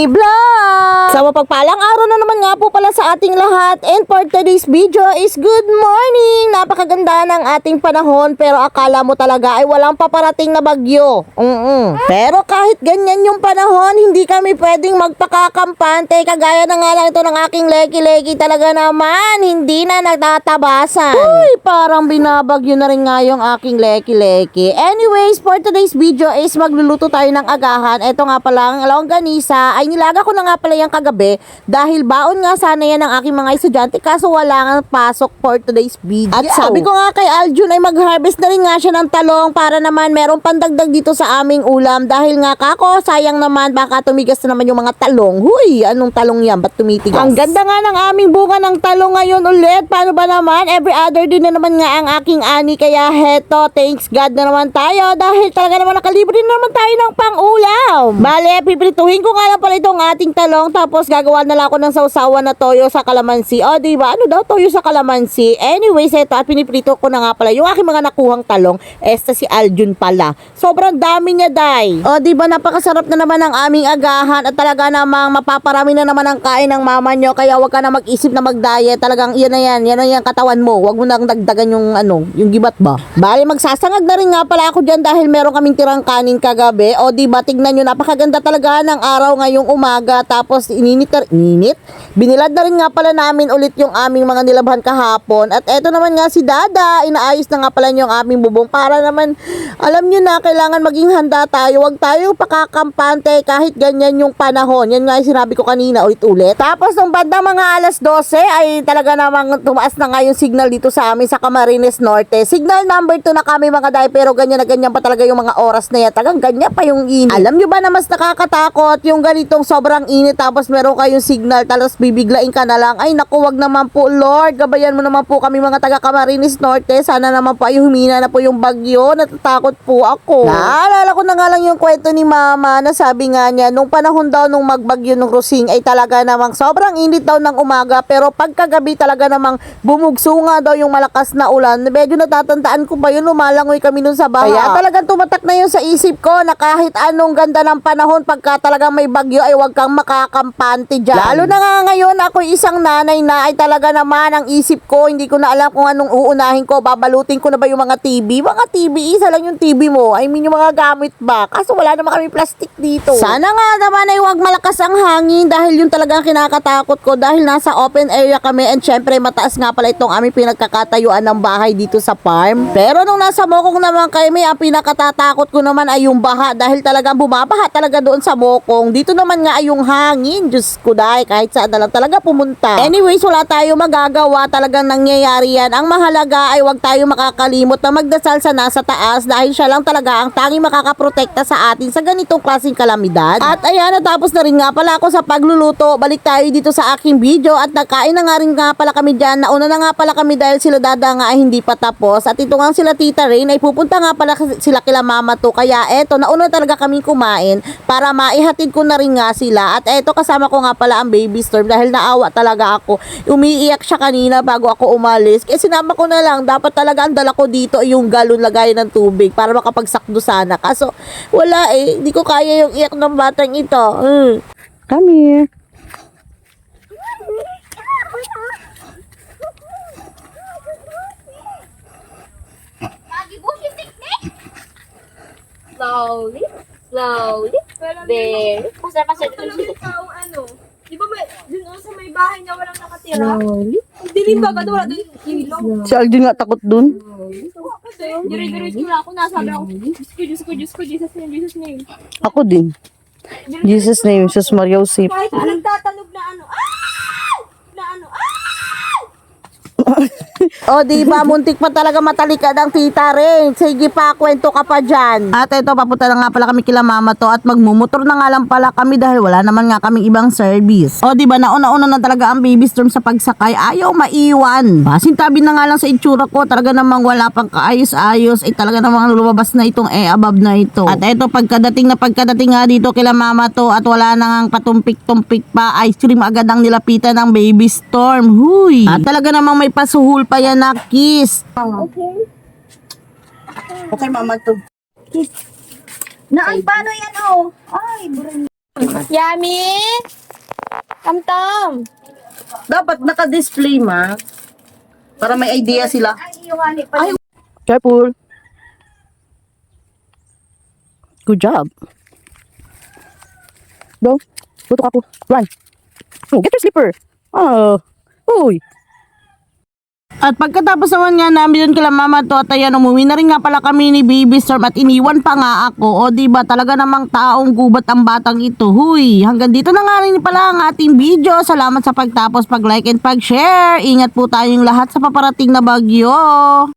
Mami Vlog! Sa mapagpalang araw na naman nga po pala sa ating lahat, and for today's video is good morning! Napakaganda ng ating panahon, pero akala mo talaga ay walang paparating na bagyo. Pero kahit ganyan yung panahon, hindi kami pwedeng magpakakampante. Kagaya na nga lang ito ng aking leki-leki, talaga naman hindi na nagtatabasan. Uy, parang binabagyo na rin nga yung aking leki-leki. Anyways, for today's video is magluluto tayo ng agahan. Ito nga pala ang longganisa, ay nilaga ko na nga pala yung kagabi dahil baon nga sana yan ng aking mga estudyante, kaso wala nga pasok for today's video. At sabi ko nga kay Aljun ay mag-harvest na rin nga siya ng talong para naman merong pandagdag dito sa aming ulam, dahil nga kako sayang naman baka tumigas na naman yung mga talong. Huy, anong talong yan? Ba't tumitigas? Ang ganda nga ng aming bunga ng talong ngayon ulit. Paano ba naman? Every other day na naman nga ang aking ani, kaya heto, thanks God na naman tayo dahil talaga naman nakalibre na naman tayo ng pang-ulam. Bale, piprituhin ko nga lang pala itong ating talong, tapos gagawa na lang ako ng sausawan na toyo sa kalamansi. O, diba? Ano daw toyo sa kalamansi? Anyways, ito, at piniprito ko na nga pala yung aking mga nakuhang talong. Esta si Aljun pala. Sobrang dami niya, day. O, diba? Napakasarap na naman ang aming agahan at talaga namang mapaparami na naman ang kain ng mama nyo, kaya wag ka na mag-isip na mag-diet. Talagang yan na yan katawan mo. Wag mo nang dagdagan yung yung gibat ba. Bale, magsasangag na rin nga pala ako dyan dahil meron kaming tirang kanin kagabi. O, diba? Tignan nyo, napakaganda talaga ng araw ngayong umaga, tapos ininit. Binilad na rin nga pala namin ulit yung aming mga nilabhan kahapon. At eto naman nga si Dada, inaayos na nga pala yung aming bubong para naman, alam nyo na, kailangan maging handa tayo. Huwag tayo pakakampante kahit ganyan yung panahon. Yan nga yung sinabi ko kanina ulit-ulit. Tapos nung bandang mga alas 12 ay talaga namang tumaas na nga yung signal dito sa amin sa Camarines Norte. Signal number 2 na kami mga day, pero ganyan na ganyan pa talaga yung mga oras na yan. Talagang ganyan pa yung init. Alam nyo ba na mas nakakatakot yung ganitong sobrang init tapos meron kayong signal tapos bibiglain ka na lang? Ay naku, wag naman po Lord, gabayan mo naman po kami mga taga Camarines Norte. Sana naman po ay humina na po yung bagyo. Natatakot po ako. Naalala ko na nga lang yung kwento ni mama na sabi nga niya nung panahon daw nung magbagyo ng Rosing ay talaga namang sobrang init daw ng umaga, pero pagkagabi talaga namang bumugso nga daw yung malakas na ulan. Medyo natatandaan ko pa yun, lumalangoy kami nun sa baha. Kaya talagang tumatak na yun sa isip ko na kahit anong ganda ng panahon, pagka talagang may bagyo ay wag kang makakampante dyan. Lalo na nga ngayon ako isang nanay na ay talaga naman ang isip ko, hindi ko na alam kung anong uunahin ko. Babalutin ko na ba yung mga TV? Mga TV, isa lang yung TV mo. I mean yung mga gamit ba? Kaso wala naman kami plastic dito. Sana nga naman ay wag malakas ang hangin dahil yun talagang kinakatakot ko dahil nasa open area kami, and syempre mataas nga pala itong aming pinagkakatayuan ng bahay dito sa farm. Pero nung nasa Mokong naman kami, ang pinakatatakot ko naman ay yung baha dahil talagang bumabaha talaga doon sa Mokong. Dito naman nga ay yung hangin. Diyos ko dahil kahit saan na lang talaga pumunta. Anyways, wala tayo magagawa, talagang nangyayari yan. Ang mahalaga ay wag tayo makakalimot na magdasal sa nasa taas dahil siya lang talaga ang tanging makakaprotekta sa atin sa ganitong klaseng kalamidad. At ayan, natapos na rin nga pala ako sa pagluluto. Balik tayo dito sa aking video at nagkain na nga rin nga pala kami dyan. Nauna na nga pala kami dahil sila Dada nga ay hindi pa tapos. At ito nga sila Tita Rain ay pupunta nga pala sila kila Mama to. Kaya eto, nauna talaga kaming kumain para maihatid ko na rin nga sila. At eto, kasama ko nga pala ang baby Storm dahil naawa talaga ako. Umiiyak siya kanina bago ako umalis. Kaya sinama ko na lang, dapat talaga ang dala ko dito ay yung galon lagayan ng tubig para makapagsakdo sana. Kaso wala eh, hindi ko kaya yung iyak ng batang ito. Come here. Slowly, slowly, very. Pasar-pasar ito siya. Di ba dun sa may bahay na walang nakatira? Slowly. Dilim ba? Wala dun ilong. Si Aljun nga takot dun. Dire-diretso na ako. Nasabi ako, Diyos ko, Jesus name, Jesus name. Ako din. Jesus name, Jesus Maria Joseph. Kahit nagtatanog na ano, na ano, O, diba, muntik pa talaga matalikad ang Tita Rain. Sige pa, kwento ka pa dyan. At ito, papunta na nga pala kami kila Mama to at magmumotor na nga lang pala kami dahil wala naman nga kaming ibang service. O, diba, nauna-una na talaga ang baby Storm sa pagsakay. Ayaw maiwan. Pasintabi na nga lang sa itsura ko. Talaga namang wala pang kaayos-ayos. Ay talaga namang lumabas na itong above na ito. At ito, pagkadating nga dito kila Mama to at wala na nga patumpik-tumpik pa, ice cream agad ang nilapitan ng baby Storm. Huy! At talaga namang may pasuhol pa yan na kiss. Okay, Mama to. Na, ay, paano yan, oh? Ay, buran. Yummy! Tam-tam! Dapat naka-display, ma. Para may idea sila. Ay, Careful. Good job. Go. Tutok ako. Run. Oh, get your slipper. Oh. Uy. At pagkatapos naman nga namin doon kila Mama Tot, ayan, umuwi na rin nga pala kami ni Baby Storm at iniwan pa nga ako. O diba, talaga namang taong gubat ang batang ito. Huy, hanggang dito na nga rin pala ang ating video. Salamat sa pagtapos, pag-like and pag-share. Ingat po tayong lahat sa paparating na bagyo.